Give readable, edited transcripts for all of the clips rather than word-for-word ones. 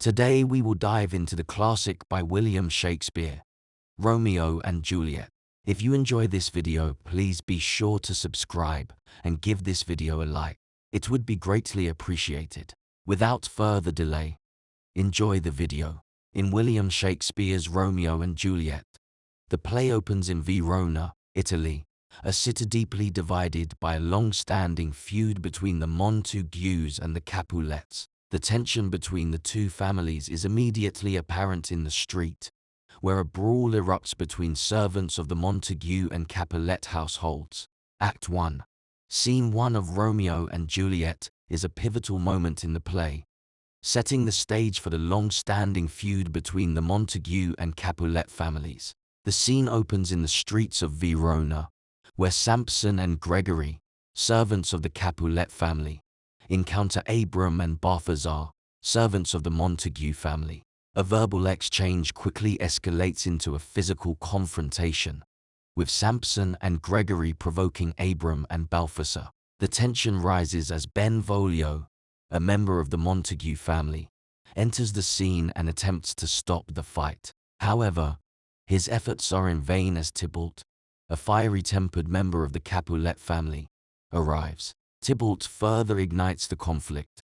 Today we will dive into the classic by William Shakespeare, Romeo and Juliet. If you enjoy this video, please be sure to subscribe and give this video a like. It would be greatly appreciated. Without further delay, enjoy the video. In William Shakespeare's Romeo and Juliet, the play opens in Verona, Italy, a city deeply divided by a long-standing feud between the Montagues and the Capulets. The tension between the two families is immediately apparent in the street, where a brawl erupts between servants of the Montague and Capulet households. Act 1. Scene 1 of Romeo and Juliet is a pivotal moment in the play, setting the stage for the long-standing feud between the Montague and Capulet families. The scene opens in the streets of Verona, where Samson and Gregory, servants of the Capulet family, encounter Abram and Balthazar, servants of the Montague family. A verbal exchange quickly escalates into a physical confrontation, with Samson and Gregory provoking Abram and Balthazar. The tension rises as Benvolio, a member of the Montague family, enters the scene and attempts to stop the fight. However, his efforts are in vain as Tybalt, a fiery-tempered member of the Capulet family, arrives. Tybalt further ignites the conflict,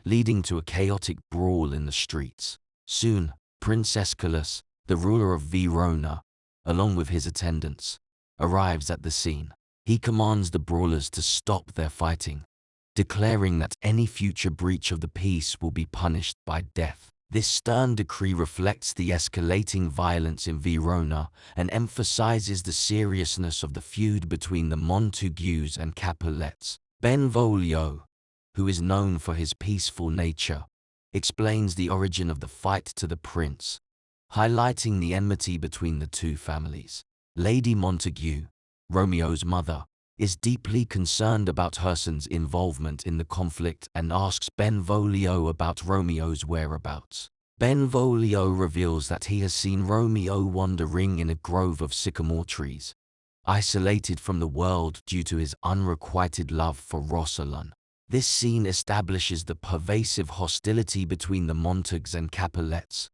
leading to a chaotic brawl in the streets. Soon, Prince Escalus, the ruler of Verona, along with his attendants, arrives at the scene. He commands the brawlers to stop their fighting, declaring that any future breach of the peace will be punished by death. This stern decree reflects the escalating violence in Verona and emphasizes the seriousness of the feud between the Montagues and Capulets. Benvolio, who is known for his peaceful nature, explains the origin of the fight to the prince, highlighting the enmity between the two families. Lady Montague, Romeo's mother, is deeply concerned about her son's involvement in the conflict and asks Benvolio about Romeo's whereabouts. Benvolio reveals that he has seen Romeo wandering in a grove of sycamore trees, isolated from the world due to his unrequited love for Rosalyn. This scene establishes the pervasive hostility between the Montagues and Capulets,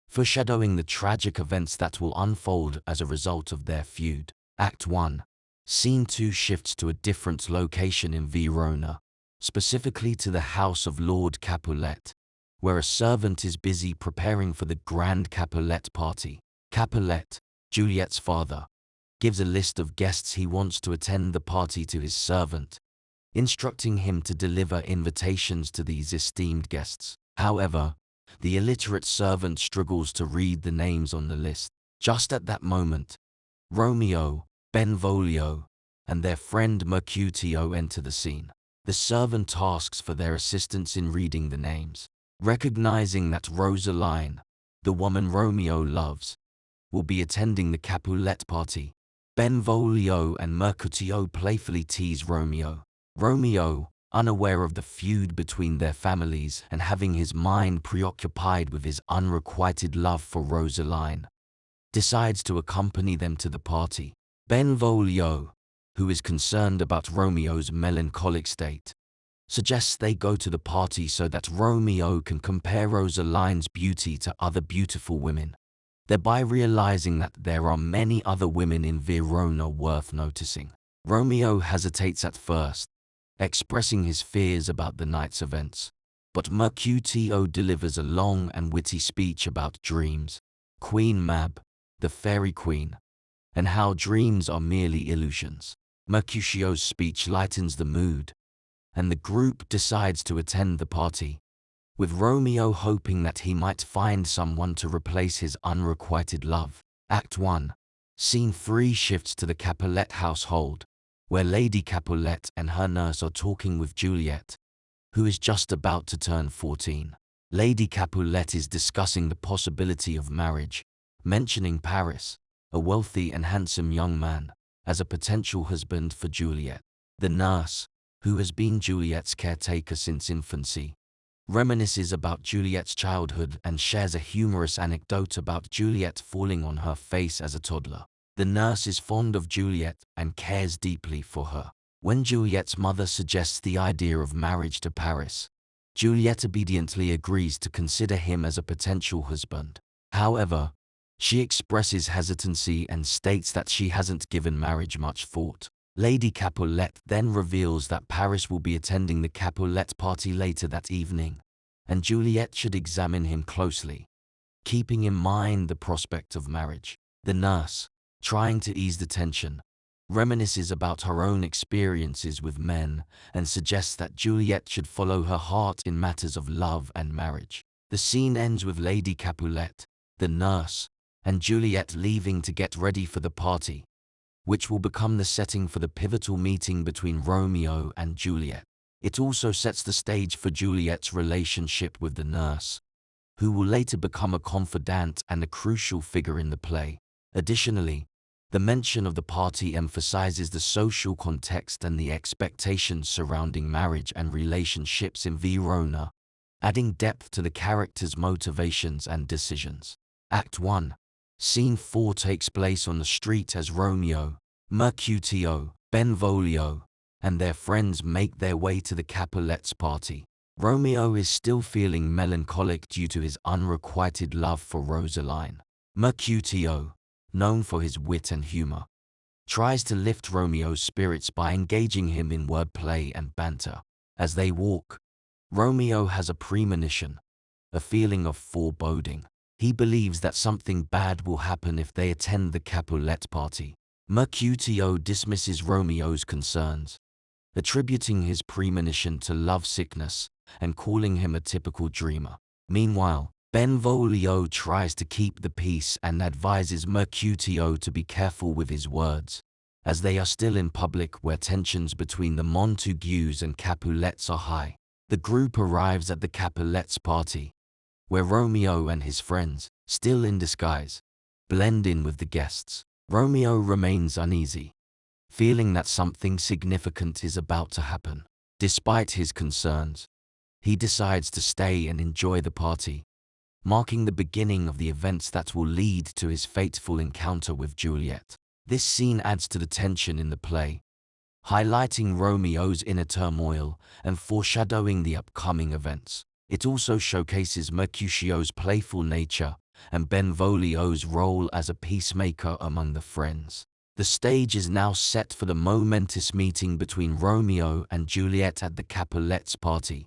foreshadowing the tragic events that will unfold as a result of their feud. Act 1. Scene 2 shifts to a different location in Verona, specifically to the house of Lord Capulet, where a servant is busy preparing for the grand Capulet party. Capulet, Juliet's father, gives a list of guests he wants to attend the party to his servant, instructing him to deliver invitations to these esteemed guests. However, the illiterate servant struggles to read the names on the list. Just at that moment, Romeo, Benvolio, and their friend Mercutio enter the scene. The servant asks for their assistance in reading the names. Recognizing that Rosaline, the woman Romeo loves, will be attending the Capulet party, Benvolio and Mercutio playfully tease Romeo. Romeo, unaware of the feud between their families and having his mind preoccupied with his unrequited love for Rosaline, decides to accompany them to the party. Benvolio, who is concerned about Romeo's melancholic state, suggests they go to the party so that Romeo can compare Rosaline's beauty to other beautiful women, thereby realizing that there are many other women in Verona worth noticing. Romeo hesitates at first, expressing his fears about the night's events, but Mercutio delivers a long and witty speech about dreams, Queen Mab, the fairy queen, and how dreams are merely illusions. Mercutio's speech lightens the mood, and the group decides to attend the party, with Romeo hoping that he might find someone to replace his unrequited love. Act 1. Scene 3 shifts to the Capulet household, where Lady Capulet and her nurse are talking with Juliet, who is just about to turn 14. Lady Capulet is discussing the possibility of marriage, mentioning Paris, a wealthy and handsome young man, as a potential husband for Juliet. The nurse, who has been Juliet's caretaker since infancy, reminisces about Juliet's childhood and shares a humorous anecdote about Juliet falling on her face as a toddler. The nurse is fond of Juliet and cares deeply for her. When Juliet's mother suggests the idea of marriage to Paris, Juliet obediently agrees to consider him as a potential husband. However, she expresses hesitancy and states that she hasn't given marriage much thought. Lady Capulet then reveals that Paris will be attending the Capulet party later that evening, and Juliet should examine him closely, keeping in mind the prospect of marriage. The nurse, trying to ease the tension, reminisces about her own experiences with men and suggests that Juliet should follow her heart in matters of love and marriage. The scene ends with Lady Capulet, the nurse, and Juliet leaving to get ready for the party, which will become the setting for the pivotal meeting between Romeo and Juliet. It also sets the stage for Juliet's relationship with the nurse, who will later become a confidant and a crucial figure in the play. Additionally, the mention of the party emphasizes the social context and the expectations surrounding marriage and relationships in Verona, adding depth to the characters' motivations and decisions. Act 1. Scene 4 takes place on the street as Romeo, Mercutio, Benvolio, and their friends make their way to the Capulets' party. Romeo is still feeling melancholic due to his unrequited love for Rosaline. Mercutio, known for his wit and humor, tries to lift Romeo's spirits by engaging him in wordplay and banter. As they walk, Romeo has a premonition, a feeling of foreboding. He believes that something bad will happen if they attend the Capulet party. Mercutio dismisses Romeo's concerns, attributing his premonition to love sickness and calling him a typical dreamer. Meanwhile, Benvolio tries to keep the peace and advises Mercutio to be careful with his words, as they are still in public where tensions between the Montagues and Capulets are high. The group arrives at the Capulets party, where Romeo and his friends, still in disguise, blend in with the guests. Romeo remains uneasy, feeling that something significant is about to happen. Despite his concerns, he decides to stay and enjoy the party, marking the beginning of the events that will lead to his fateful encounter with Juliet. This scene adds to the tension in the play, highlighting Romeo's inner turmoil and foreshadowing the upcoming events. It also showcases Mercutio's playful nature and Benvolio's role as a peacemaker among the friends. The stage is now set for the momentous meeting between Romeo and Juliet at the Capulets party,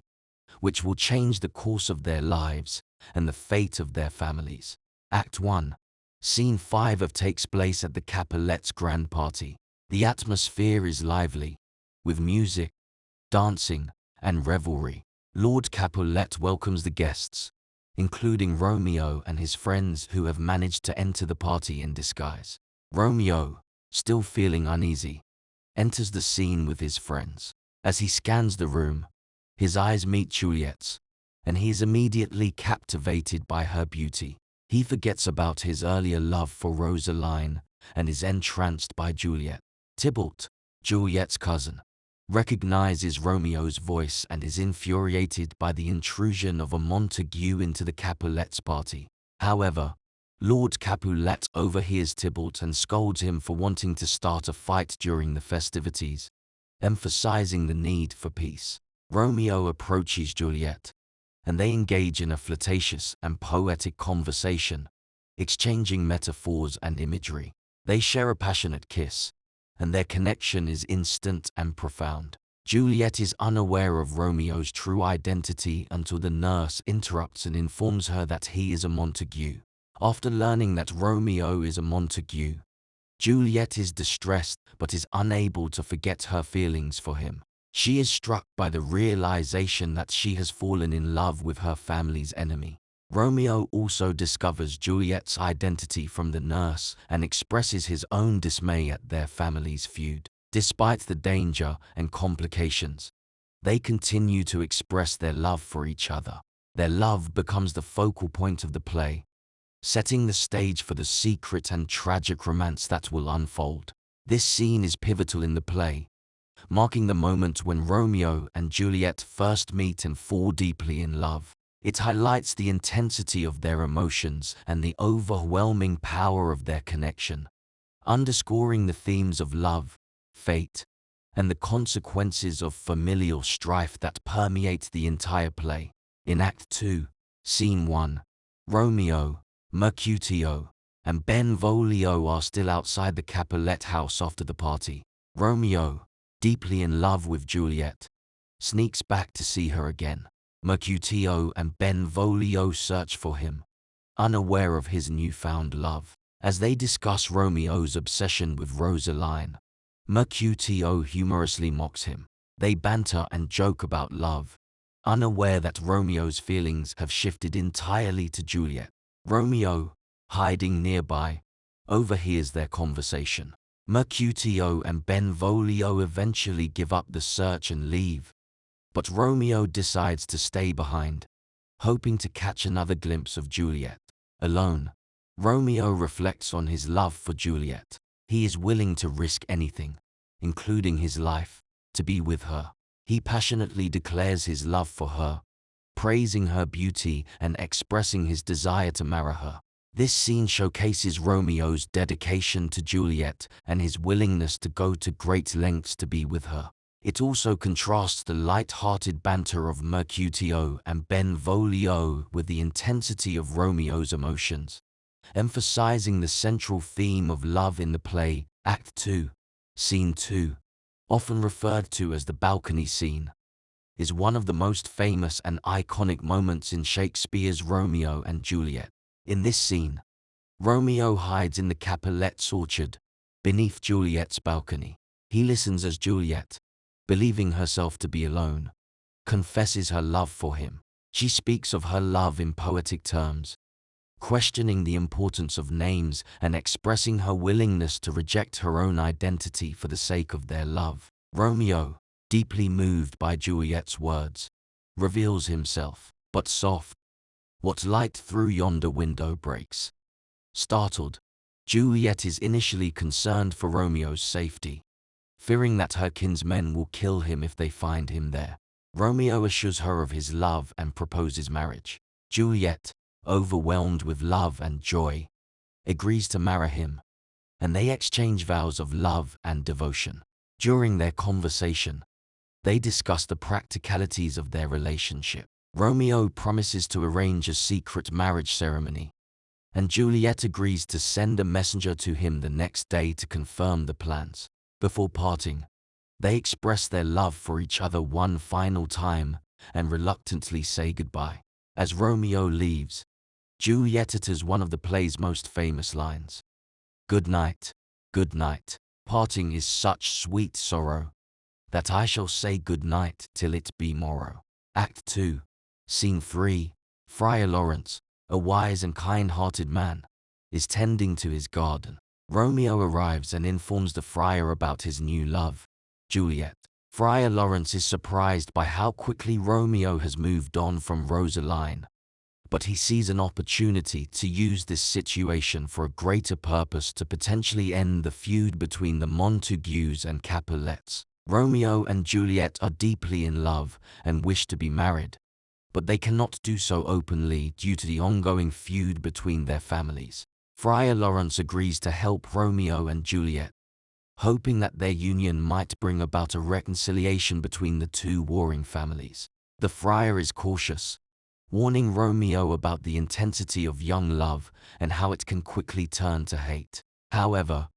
which will change the course of their lives and the fate of their families. Act 1. Scene 5 takes place at the Capulets' grand party. The atmosphere is lively, with music, dancing, and revelry. Lord Capulet welcomes the guests, including Romeo and his friends who have managed to enter the party in disguise. Romeo, still feeling uneasy, enters the scene with his friends. As he scans the room, his eyes meet Juliet's, and he is immediately captivated by her beauty. He forgets about his earlier love for Rosaline and is entranced by Juliet. Tybalt, Juliet's cousin, recognizes Romeo's voice and is infuriated by the intrusion of a Montague into the Capulets' party. However, Lord Capulet overhears Tybalt and scolds him for wanting to start a fight during the festivities, emphasizing the need for peace. Romeo approaches Juliet, and they engage in a flirtatious and poetic conversation, exchanging metaphors and imagery. They share a passionate kiss, and their connection is instant and profound. Juliet is unaware of Romeo's true identity until the nurse interrupts and informs her that he is a Montague. After learning that Romeo is a Montague, Juliet is distressed but is unable to forget her feelings for him. She is struck by the realization that she has fallen in love with her family's enemy. Romeo also discovers Juliet's identity from the nurse and expresses his own dismay at their family's feud. Despite the danger and complications, they continue to express their love for each other. Their love becomes the focal point of the play, setting the stage for the secret and tragic romance that will unfold. This scene is pivotal in the play, marking the moment when Romeo and Juliet first meet and fall deeply in love. It highlights the intensity of their emotions and the overwhelming power of their connection, underscoring the themes of love, fate, and the consequences of familial strife that permeate the entire play. In Act 2, Scene 1, Romeo, Mercutio, and Benvolio are still outside the Capulet house after the party. Romeo, deeply in love with Juliet, sneaks back to see her again. Mercutio and Benvolio search for him, unaware of his newfound love. As they discuss Romeo's obsession with Rosaline, Mercutio humorously mocks him. They banter and joke about love, unaware that Romeo's feelings have shifted entirely to Juliet. Romeo, hiding nearby, overhears their conversation. Mercutio and Benvolio eventually give up the search and leave, but Romeo decides to stay behind, hoping to catch another glimpse of Juliet. Alone, Romeo reflects on his love for Juliet. He is willing to risk anything, including his life, to be with her. He passionately declares his love for her, praising her beauty and expressing his desire to marry her. This scene showcases Romeo's dedication to Juliet and his willingness to go to great lengths to be with her. It also contrasts the light-hearted banter of Mercutio and Benvolio with the intensity of Romeo's emotions, emphasizing the central theme of love in the play. Act 2, Scene 2, often referred to as the balcony scene, is one of the most famous and iconic moments in Shakespeare's Romeo and Juliet. In this scene, Romeo hides in the Capulets' orchard, beneath Juliet's balcony. He listens as Juliet, believing herself to be alone, confesses her love for him. She speaks of her love in poetic terms, questioning the importance of names and expressing her willingness to reject her own identity for the sake of their love. Romeo, deeply moved by Juliet's words, reveals himself, but soft. What light through yonder window breaks? Startled, Juliet is initially concerned for Romeo's safety, fearing that her kinsmen will kill him if they find him there. Romeo assures her of his love and proposes marriage. Juliet, overwhelmed with love and joy, agrees to marry him, and they exchange vows of love and devotion. During their conversation, they discuss the practicalities of their relationship. Romeo promises to arrange a secret marriage ceremony, and Juliet agrees to send a messenger to him the next day to confirm the plans. Before parting, they express their love for each other one final time and reluctantly say goodbye. As Romeo leaves, Juliet utters one of the play's most famous lines. Good night, good night. Parting is such sweet sorrow, that I shall say good night till it be morrow. Act 2, Scene 3, Friar Lawrence, a wise and kind-hearted man, is tending to his garden. Romeo arrives and informs the friar about his new love, Juliet. Friar Lawrence is surprised by how quickly Romeo has moved on from Rosaline, but he sees an opportunity to use this situation for a greater purpose to potentially end the feud between the Montagues and Capulets. Romeo and Juliet are deeply in love and wish to be married, but they cannot do so openly due to the ongoing feud between their families. Friar Lawrence agrees to help Romeo and Juliet, hoping that their union might bring about a reconciliation between the two warring families. The friar is cautious, warning Romeo about the intensity of young love and how it can quickly turn to hate. However,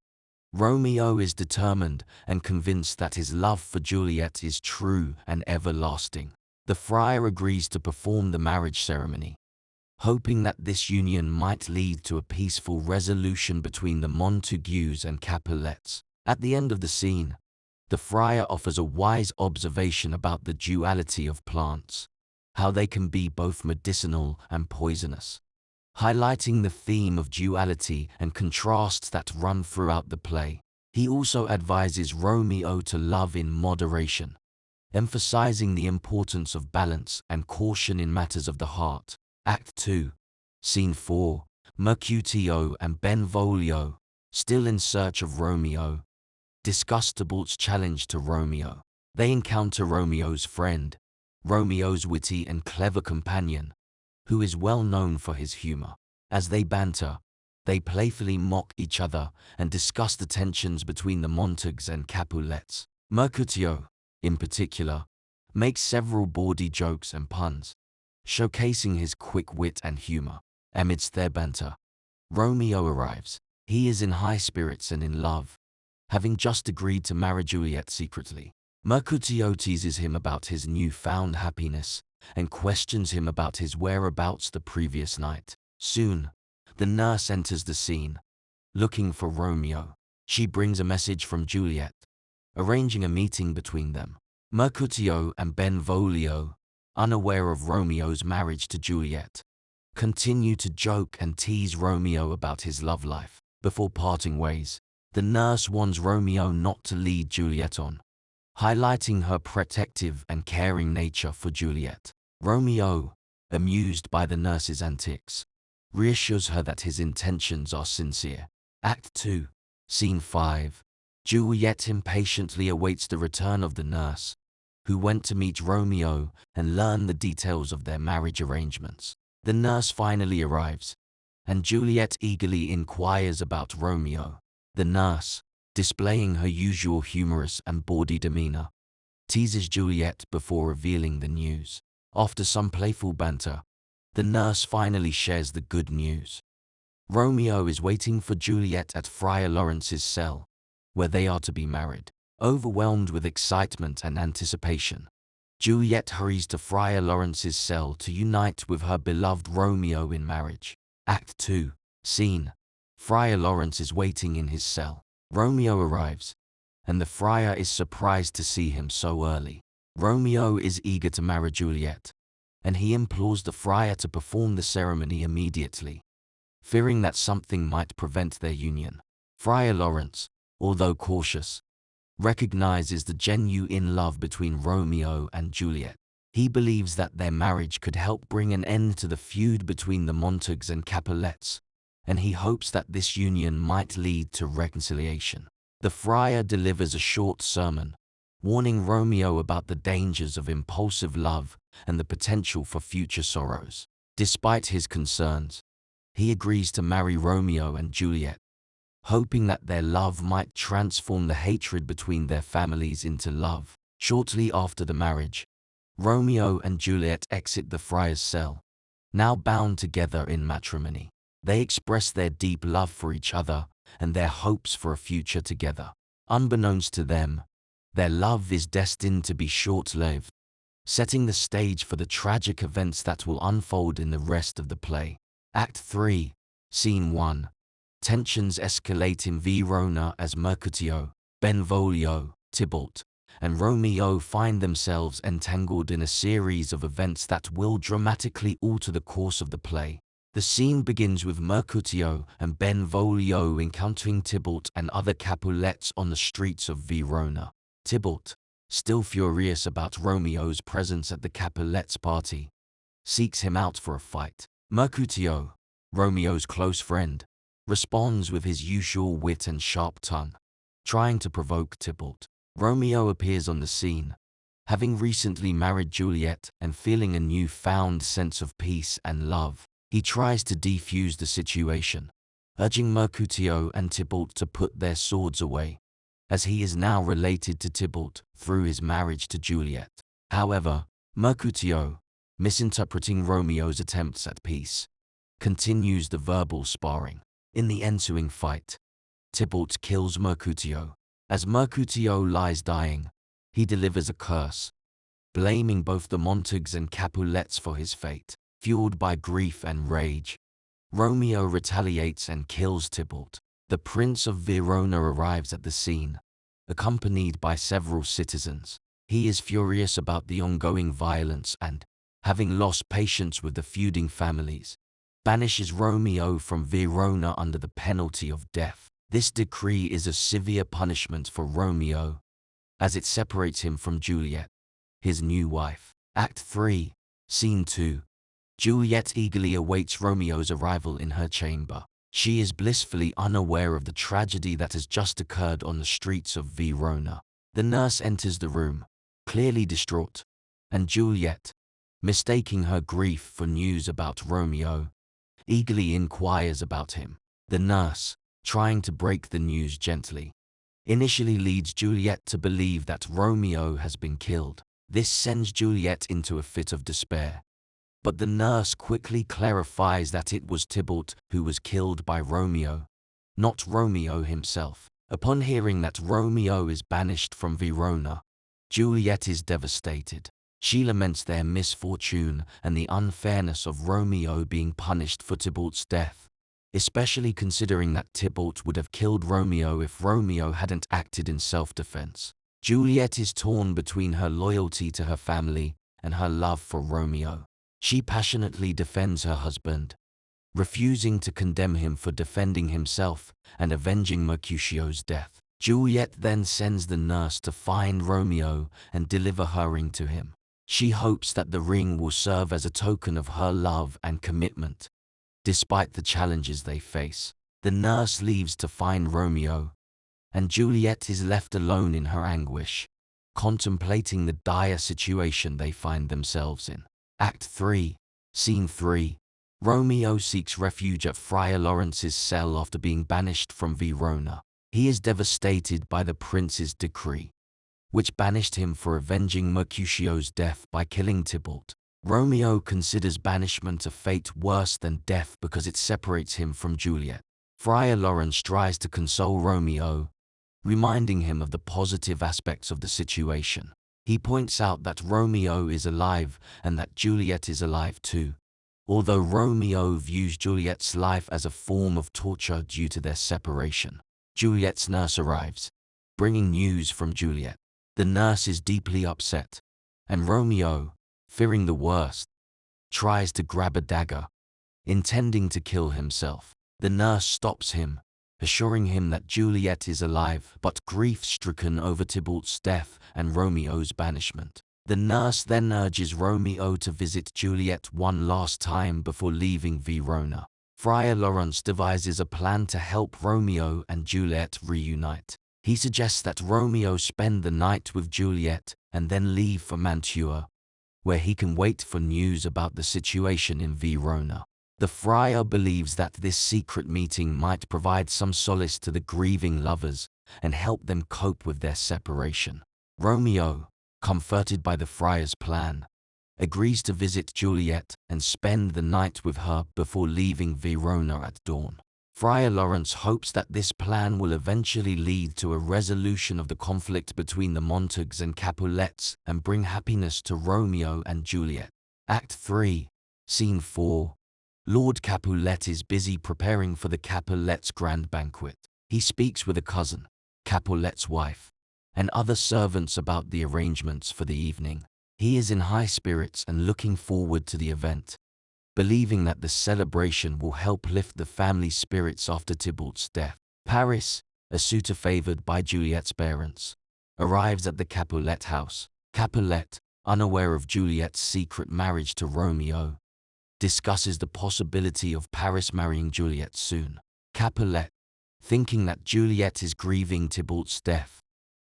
Romeo is determined and convinced that his love for Juliet is true and everlasting. The friar agrees to perform the marriage ceremony, hoping that this union might lead to a peaceful resolution between the Montagues and Capulets. At the end of the scene, the friar offers a wise observation about the duality of plants, how they can be both medicinal and poisonous, highlighting the theme of duality and contrasts that run throughout the play. He also advises Romeo to love in moderation, emphasizing the importance of balance and caution in matters of the heart. Act 2, Scene 4, Mercutio and Benvolio, still in search of Romeo, discuss Tybalt's challenge to Romeo. They encounter Romeo's friend, Romeo's witty and clever companion, who is well known for his humor. As they banter, they playfully mock each other and discuss the tensions between the Montagues and Capulets. Mercutio, in particular, makes several bawdy jokes and puns, showcasing his quick wit and humor. Amidst their banter, Romeo arrives. He is in high spirits and in love, having just agreed to marry Juliet secretly. Mercutio teases him about his newfound happiness and questions him about his whereabouts the previous night. Soon, the nurse enters the scene, looking for Romeo. She brings a message from Juliet, arranging a meeting between them. Mercutio and Benvolio, unaware of Romeo's marriage to Juliet, continue to joke and tease Romeo about his love life. Before parting ways, the nurse warns Romeo not to lead Juliet on, highlighting her protective and caring nature for Juliet. Romeo, amused by the nurse's antics, reassures her that his intentions are sincere. Act 2, Scene 5. Juliet impatiently awaits the return of the nurse, who went to meet Romeo and learn the details of their marriage arrangements. The nurse finally arrives, and Juliet eagerly inquires about Romeo. The nurse, displaying her usual humorous and bawdy demeanor, teases Juliet before revealing the news. After some playful banter, the nurse finally shares the good news. Romeo is waiting for Juliet at Friar Lawrence's cell, where they are to be married. Overwhelmed with excitement and anticipation, Juliet hurries to Friar Lawrence's cell to unite with her beloved Romeo in marriage. Act 2, Scene. Friar Lawrence is waiting in his cell. Romeo arrives, and the friar is surprised to see him so early. Romeo is eager to marry Juliet, and he implores the friar to perform the ceremony immediately, fearing that something might prevent their union. Friar Lawrence, although cautious, recognizes the genuine love between Romeo and Juliet. He believes that their marriage could help bring an end to the feud between the Montagues and Capulets, and he hopes that this union might lead to reconciliation. The friar delivers a short sermon, warning Romeo about the dangers of impulsive love and the potential for future sorrows. Despite his concerns, he agrees to marry Romeo and Juliet, hoping that their love might transform the hatred between their families into love. Shortly after the marriage, Romeo and Juliet exit the friar's cell, now bound together in matrimony. They express their deep love for each other and their hopes for a future together. Unbeknownst to them, their love is destined to be short-lived, setting the stage for the tragic events that will unfold in the rest of the play. Act 3, Scene 1. Tensions escalate in Verona as Mercutio, Benvolio, Tybalt, and Romeo find themselves entangled in a series of events that will dramatically alter the course of the play. The scene begins with Mercutio and Benvolio encountering Tybalt and other Capulets on the streets of Verona. Tybalt, still furious about Romeo's presence at the Capulets' party, seeks him out for a fight. Mercutio, Romeo's close friend, responds with his usual wit and sharp tongue, trying to provoke Tybalt. Romeo appears on the scene, having recently married Juliet and feeling a newfound sense of peace and love. He tries to defuse the situation, urging Mercutio and Tybalt to put their swords away, as he is now related to Tybalt through his marriage to Juliet. However, Mercutio, misinterpreting Romeo's attempts at peace, continues the verbal sparring. In the ensuing fight, Tybalt kills Mercutio. As Mercutio lies dying, he delivers a curse, blaming both the Montagues and Capulets for his fate. Fueled by grief and rage, Romeo retaliates and kills Tybalt. The Prince of Verona arrives at the scene, accompanied by several citizens. He is furious about the ongoing violence and, having lost patience with the feuding families, banishes Romeo from Verona under the penalty of death. This decree is a severe punishment for Romeo, as it separates him from Juliet, his new wife. Act 3, Scene 2. Juliet eagerly awaits Romeo's arrival in her chamber. She is blissfully unaware of the tragedy that has just occurred on the streets of Verona. The nurse enters the room, clearly distraught, and Juliet, mistaking her grief for news about Romeo, eagerly inquires about him. The nurse, trying to break the news gently, initially leads Juliet to believe that Romeo has been killed. This sends Juliet into a fit of despair. But the nurse quickly clarifies that it was Tybalt who was killed by Romeo, not Romeo himself. Upon hearing that Romeo is banished from Verona, Juliet is devastated. She laments their misfortune and the unfairness of Romeo being punished for Tybalt's death, especially considering that Tybalt would have killed Romeo if Romeo hadn't acted in self-defense. Juliet is torn between her loyalty to her family and her love for Romeo. She passionately defends her husband, refusing to condemn him for defending himself and avenging Mercutio's death. Juliet then sends the nurse to find Romeo and deliver her ring to him. She hopes that the ring will serve as a token of her love and commitment. Despite the challenges they face, the nurse leaves to find Romeo, and Juliet is left alone in her anguish, contemplating the dire situation they find themselves in. Act 3, Scene 3. Romeo seeks refuge at Friar Lawrence's cell after being banished from Verona. He is devastated by the prince's decree, which banished him for avenging Mercutio's death by killing Tybalt. Romeo considers banishment a fate worse than death because it separates him from Juliet. Friar Lawrence tries to console Romeo, reminding him of the positive aspects of the situation. He points out that Romeo is alive and that Juliet is alive too, although Romeo views Juliet's life as a form of torture due to their separation. Juliet's nurse arrives, bringing news from Juliet. The nurse is deeply upset, and Romeo, fearing the worst, tries to grab a dagger, intending to kill himself. The nurse stops him, assuring him that Juliet is alive but grief-stricken over Tybalt's death and Romeo's banishment. The nurse then urges Romeo to visit Juliet one last time before leaving Verona. Friar Lawrence devises a plan to help Romeo and Juliet reunite. He suggests that Romeo spend the night with Juliet and then leave for Mantua, where he can wait for news about the situation in Verona. The friar believes that this secret meeting might provide some solace to the grieving lovers and help them cope with their separation. Romeo, comforted by the friar's plan, agrees to visit Juliet and spend the night with her before leaving Verona at dawn. Friar Lawrence hopes that this plan will eventually lead to a resolution of the conflict between the Montagues and Capulets and bring happiness to Romeo and Juliet. Act 3, Scene 4. Lord Capulet is busy preparing for the Capulets' grand banquet. He speaks with a cousin, Capulet's wife, and other servants about the arrangements for the evening. He is in high spirits and looking forward to the event, believing that the celebration will help lift the family's spirits after Tybalt's death. Paris, a suitor favored by Juliet's parents, arrives at the Capulet house. Capulet, unaware of Juliet's secret marriage to Romeo, discusses the possibility of Paris marrying Juliet soon. Capulet, thinking that Juliet is grieving Tybalt's death,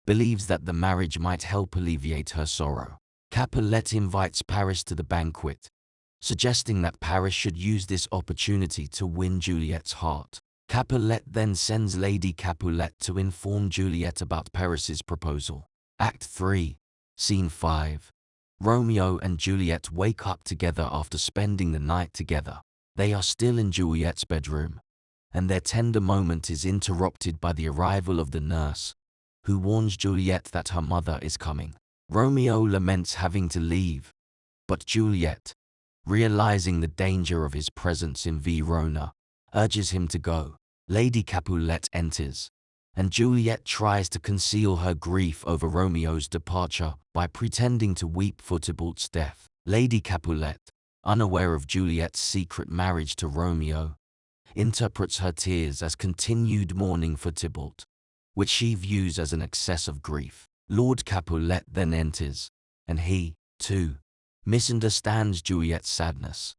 believes that the marriage might help alleviate her sorrow. Capulet invites Paris to the banquet, suggesting that Paris should use this opportunity to win Juliet's heart. Capulet then sends Lady Capulet to inform Juliet about Paris's proposal. Act 3, Scene 5. Romeo and Juliet wake up together after spending the night together. They are still in Juliet's bedroom, and their tender moment is interrupted by the arrival of the nurse, who warns Juliet that her mother is coming. Romeo laments having to leave, but Juliet, realizing the danger of his presence in Verona, urges him to go. Lady Capulet enters, and Juliet tries to conceal her grief over Romeo's departure by pretending to weep for Tybalt's death. Lady Capulet, unaware of Juliet's secret marriage to Romeo, interprets her tears as continued mourning for Tybalt, which she views as an excess of grief. Lord Capulet then enters, and he, too, misunderstands Juliet's sadness,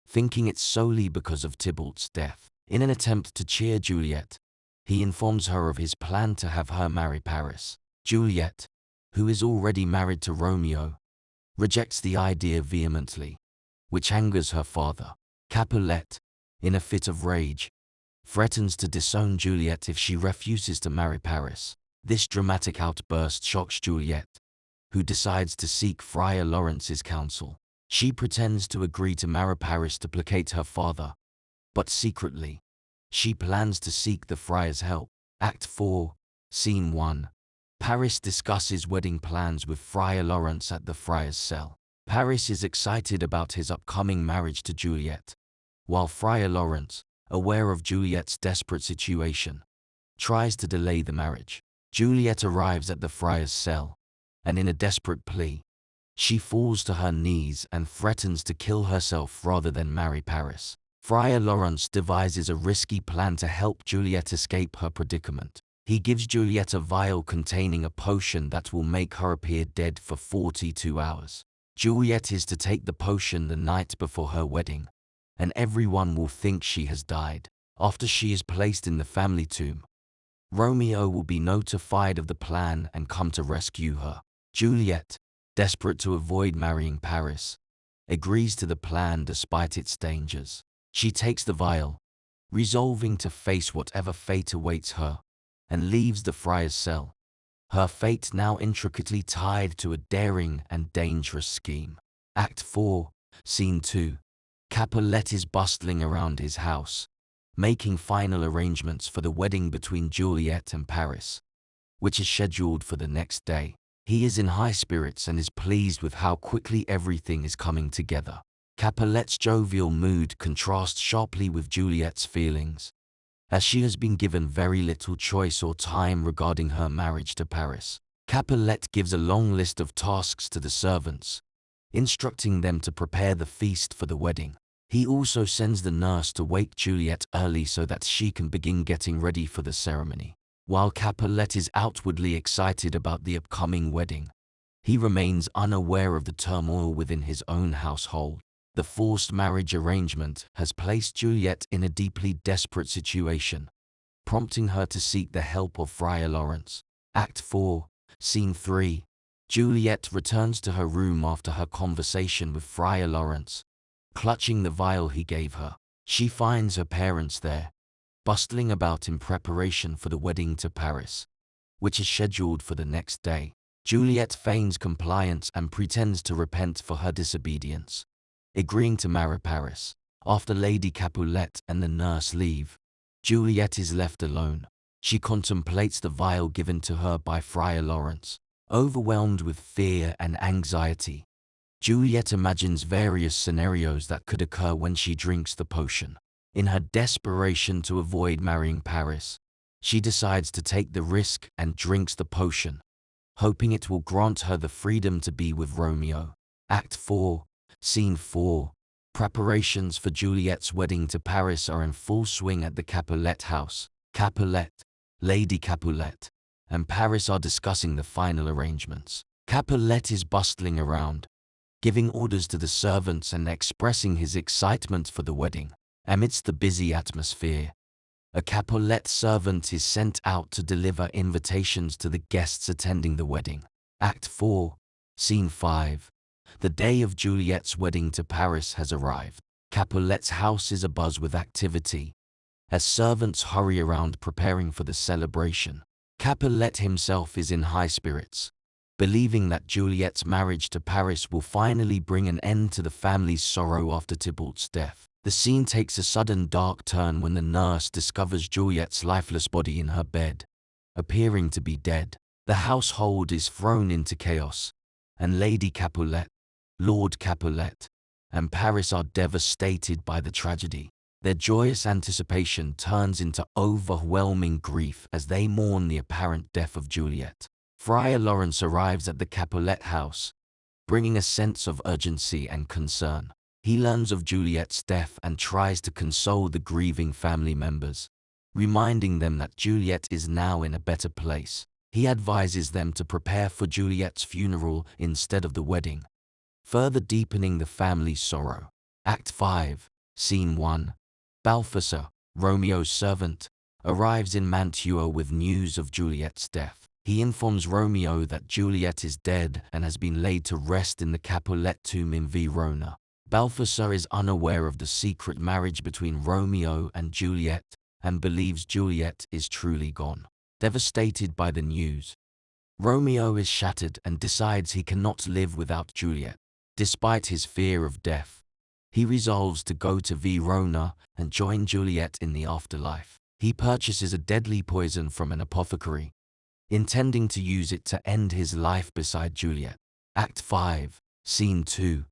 thinking it's solely because of Tybalt's death. In an attempt to cheer Juliet, he informs her of his plan to have her marry Paris. Juliet, who is already married to Romeo, rejects the idea vehemently, which angers her father. Capulet, in a fit of rage, threatens to disown Juliet if she refuses to marry Paris. This dramatic outburst shocks Juliet, who decides to seek Friar Lawrence's counsel. She pretends to agree to marry Paris to placate her father, but secretly, she plans to seek the friar's help. Act 4, Scene 1. Paris discusses wedding plans with Friar Lawrence at the friar's cell. Paris is excited about his upcoming marriage to Juliet, while Friar Lawrence, aware of Juliet's desperate situation, tries to delay the marriage. Juliet arrives at the friar's cell, and in a desperate plea, she falls to her knees and threatens to kill herself rather than marry Paris. Friar Lawrence devises a risky plan to help Juliet escape her predicament. He gives Juliet a vial containing a potion that will make her appear dead for 42 hours. Juliet is to take the potion the night before her wedding, and everyone will think she has died. After she is placed in the family tomb, Romeo will be notified of the plan and come to rescue her. Juliet, desperate to avoid marrying Paris, agrees to the plan despite its dangers. She takes the vial, resolving to face whatever fate awaits her, and leaves the friar's cell, her fate now intricately tied to a daring and dangerous scheme. Act 4, Scene 2. Capulet is bustling around his house, making final arrangements for the wedding between Juliet and Paris, which is scheduled for the next day. He is in high spirits and is pleased with how quickly everything is coming together. Capulet's jovial mood contrasts sharply with Juliet's feelings, as she has been given very little choice or time regarding her marriage to Paris. Capulet gives a long list of tasks to the servants, instructing them to prepare the feast for the wedding. He also sends the nurse to wake Juliet early so that she can begin getting ready for the ceremony. While Capulet is outwardly excited about the upcoming wedding, he remains unaware of the turmoil within his own household. The forced marriage arrangement has placed Juliet in a deeply desperate situation, prompting her to seek the help of Friar Lawrence. Act 4, Scene 3. Juliet returns to her room after her conversation with Friar Lawrence. Clutching the vial he gave her, she finds her parents there, bustling about in preparation for the wedding to Paris, which is scheduled for the next day. Juliet feigns compliance and pretends to repent for her disobedience, agreeing to marry Paris. After Lady Capulet and the nurse leave, Juliet is left alone. She contemplates the vial given to her by Friar Lawrence. Overwhelmed with fear and anxiety, Juliet imagines various scenarios that could occur when she drinks the potion. In her desperation to avoid marrying Paris, she decides to take the risk and drinks the potion, hoping it will grant her the freedom to be with Romeo. Act 4, Scene 4. Preparations for Juliet's wedding to Paris are in full swing at the Capulet house. Capulet, Lady Capulet, and Paris are discussing the final arrangements. Capulet is bustling around, giving orders to the servants and expressing his excitement for the wedding. Amidst the busy atmosphere, a Capulet servant is sent out to deliver invitations to the guests attending the wedding. Act 4, Scene 5. The day of Juliet's wedding to Paris has arrived. Capulet's house is abuzz with activity, as servants hurry around preparing for the celebration. Capulet himself is in high spirits, believing that Juliet's marriage to Paris will finally bring an end to the family's sorrow after Tybalt's death. The scene takes a sudden dark turn when the nurse discovers Juliet's lifeless body in her bed, appearing to be dead. The household is thrown into chaos, and Lady Capulet, Lord Capulet, and Paris are devastated by the tragedy. Their joyous anticipation turns into overwhelming grief as they mourn the apparent death of Juliet. Friar Lawrence arrives at the Capulet house, bringing a sense of urgency and concern. He learns of Juliet's death and tries to console the grieving family members, reminding them that Juliet is now in a better place. He advises them to prepare for Juliet's funeral instead of the wedding, further deepening the family's sorrow. Act 5, Scene 1. Balthasar, Romeo's servant, arrives in Mantua with news of Juliet's death. He informs Romeo that Juliet is dead and has been laid to rest in the Capulet tomb in Verona. Balthasar is unaware of the secret marriage between Romeo and Juliet and believes Juliet is truly gone. Devastated by the news, Romeo is shattered and decides he cannot live without Juliet. Despite his fear of death, he resolves to go to Verona and join Juliet in the afterlife. He purchases a deadly poison from an apothecary, intending to use it to end his life beside Juliet. Act 5, Scene 2.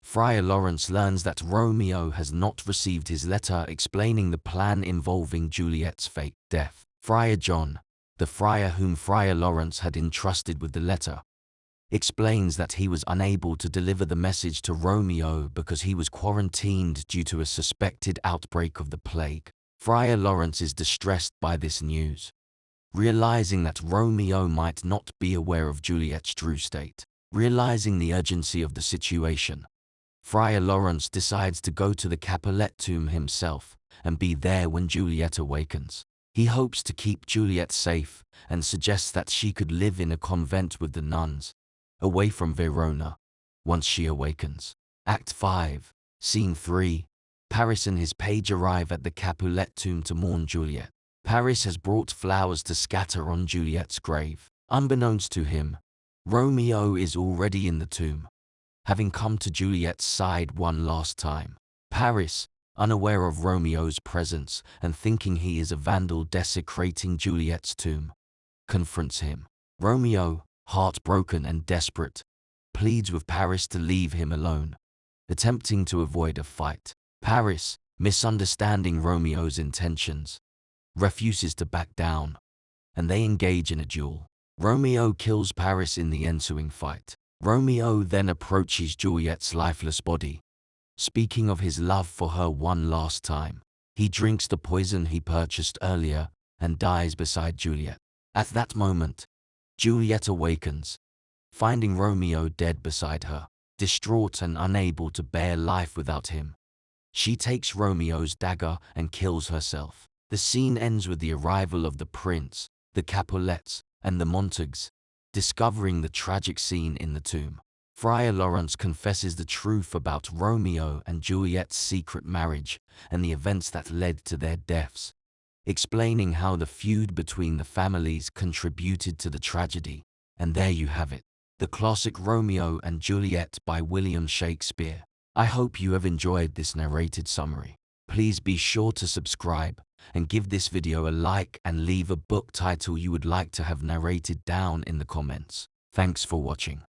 Friar Lawrence learns that Romeo has not received his letter explaining the plan involving Juliet's fake death. Friar John, the friar whom Friar Lawrence had entrusted with the letter, explains that he was unable to deliver the message to Romeo because he was quarantined due to a suspected outbreak of the plague. Friar Lawrence is distressed by this news, realizing that Romeo might not be aware of Juliet's true state. Realizing the urgency of the situation, Friar Lawrence decides to go to the Capulet tomb himself and be there when Juliet awakens. He hopes to keep Juliet safe and suggests that she could live in a convent with the nuns, away from Verona, once she awakens. Act 5, Scene 3. Paris and his page arrive at the Capulet tomb to mourn Juliet. Paris has brought flowers to scatter on Juliet's grave. Unbeknownst to him, Romeo is already in the tomb, having come to Juliet's side one last time. Paris, unaware of Romeo's presence and thinking he is a vandal desecrating Juliet's tomb, confronts him. Romeo, heartbroken and desperate, pleads with Paris to leave him alone, attempting to avoid a fight. Paris, misunderstanding Romeo's intentions, refuses to back down, and they engage in a duel. Romeo kills Paris in the ensuing fight. Romeo then approaches Juliet's lifeless body, speaking of his love for her one last time. He drinks the poison he purchased earlier and dies beside Juliet. At that moment, Juliet awakens, finding Romeo dead beside her. Distraught and unable to bear life without him, she takes Romeo's dagger and kills herself. The scene ends with the arrival of the prince, the Capulets, and the Montagues, discovering the tragic scene in the tomb. Friar Lawrence confesses the truth about Romeo and Juliet's secret marriage and the events that led to their deaths, explaining how the feud between the families contributed to the tragedy. And there you have it, the classic Romeo and Juliet by William Shakespeare. I hope you have enjoyed this narrated summary. Please be sure to subscribe and give this video a like and leave a book title you would like to have narrated down in the comments. Thanks for watching.